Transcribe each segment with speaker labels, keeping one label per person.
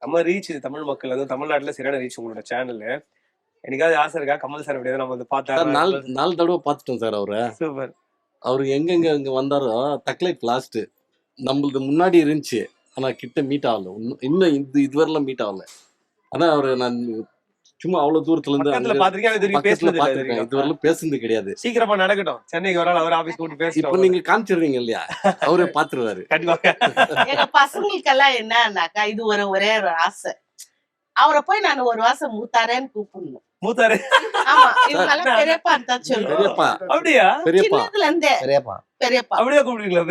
Speaker 1: நம்ம ரீச் தமிழ் மக்கள் வந்து தமிழ்நாட்டுல சரியான ரீச் உங்களோட சேனல். என்னைக்காவது ஆசை இருக்கா கமல் சார் எப்படியாவது நம்ம வந்து பார்த்தா
Speaker 2: சார் நாலு தடவை பார்த்துட்டோம் சார் அவரை.
Speaker 1: சூப்பர்.
Speaker 2: அவரு எங்கெங்க இங்க வந்தாரோ தக்லைட் லாஸ்ட் நம்மளுக்கு முன்னாடி இருந்துச்சு, ஆனா கிட்ட மீட் ஆகல. இன்னும் இதுவரையிலும் மீட் ஆகல. ஆனா அவரு நான் சும்மா அவ்வளவு தூரத்துல இருந்து
Speaker 1: பக்கத்துல பாத்திருக்கேன், அது வரைக்கும்
Speaker 2: பக்கத்துல
Speaker 1: பேசுனது
Speaker 2: பாத்துருக்கேன்.
Speaker 1: இல்ல.
Speaker 2: இதுவரையிலும் பேசுனது கிடையாது.
Speaker 1: சீக்கிரமா நடக்கட்டும், சென்னைக்கு வரால் அவர் ஆபீஸ் கூட்டி
Speaker 2: இப்ப
Speaker 1: பேசுறோம்.
Speaker 2: நீங்க காமிச்சிடுறீங்க இல்லையா, அவரே பாத்துருவாரு.
Speaker 1: கண்டிப்பா.
Speaker 3: எங்க பசங்களுக்கெல்லாம் என்னன்னாக்கா இது ஒரே ஒரு ஆசை, அவரை போய் நான் ஒரு வாசம் மூத்தாரேன்னு கூப்பிடணும்.
Speaker 1: மூத்தாரு
Speaker 3: ஆமா, இவங்கெல்லாம் பெரியப்பான்னு தான் சொல்லுவோம்.
Speaker 2: பெரியப்பா
Speaker 1: அப்படியா?
Speaker 2: பெரியப்பா
Speaker 3: சின்னதுல இருந்தே பெரியப்பா
Speaker 1: அப்படியே கூப்பிடுவீங்களா?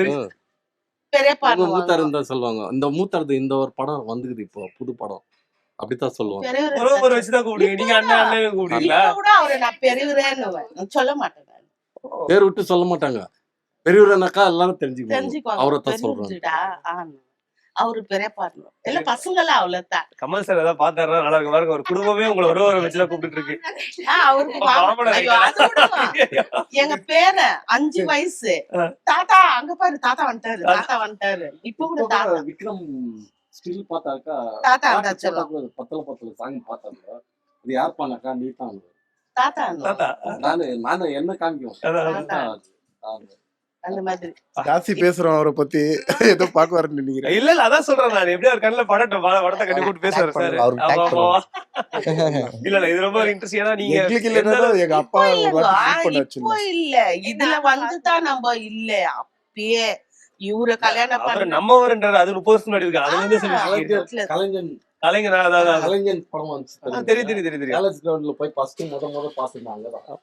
Speaker 3: பெரியப்பா
Speaker 2: மூத்தாருன்னு தான் சொல்லுவாங்க. இந்த மூத்தாரு இந்த ஒரு படம் வந்துக்குது இப்போ, புது படம், அப்படித்தான் சொல்லுவாங்க.
Speaker 1: ஒரு வச்சுதான் கூப்பிடுவீங்க. நீங்க அண்ணன் அண்ணன் கூப்பிடுவீங்களா?
Speaker 3: கூட அவரை நான் பெரியவரேன்னு சொல்ல மாட்டேன்.
Speaker 2: பேர் விட்டு சொல்ல மாட்டாங்க. பெரியவரனாக்கா எல்லாரும் தெரிஞ்சுக்குவாங்க.
Speaker 3: தெரிஞ்சுக்குவாங்க.
Speaker 2: அவரை தான் சொல்றாங்க.
Speaker 3: அவரு பெரியப்பா இல்ல, பசங்க எல்லாம் அவ்வளவுதான்.
Speaker 1: கமல் சார் ஏதாவது பாத்தாருன்னா நல்லா இருக்கு பாருங்க. ஒரு குடும்பமே உங்களை ஒரு வச்சுதான் கூப்பிட்டு இருக்கு.
Speaker 3: எங்க பேர 5 வயசு தாத்தா அங்க பாரு, தாத்தா வந்துட்டாரு. இப்ப கூட தாத்தா
Speaker 2: விக்ரம் ஸ்டில் பார்த்தாக்கா
Speaker 3: தாத்தா அந்த சொல்லுவாங்க.
Speaker 2: பத்தல சாங் பார்த்தாங்க. அது யார் பண்ணாக்கா நீ தான்
Speaker 3: தாத்தா
Speaker 2: நானு என்ன காமிக்கும்
Speaker 3: அந்த மாதிரி
Speaker 4: ஜாஸ்தி பேசுறோம் அவரை பத்தி. ஏதோ பாக்க வரேன்னு நினைக்கிறேன்.
Speaker 1: இல்ல அதான் சொல்றேன் நான். எப்படியா ஒரு கண்ணுல படத்தை கட்டி போட்டு பேசுவாரு சார். இல்ல இது ரொம்ப இன்ட்ரெஸ்ட். ஏன்னா நீங்க
Speaker 4: எங்களுக்கு இல்ல, எங்க அப்பா
Speaker 3: இப்போ இல்ல, இதுல வந்துதான் நம்ம இல்ல. அப்பயே இவர கல்யாணம் பண்ண
Speaker 1: நம்ம வருன்றாரு. அது 30 வருஷம் முன்னாடி இருக்கு. அது வந்து கலைஞர்
Speaker 2: கலைஞன் படம் வந்துச்சு.
Speaker 1: தெரியும்.
Speaker 2: காலேஜ் கிரவுண்ட்ல போய் ஃபர்ஸ்ட் முத பாத்துட்டாங்க.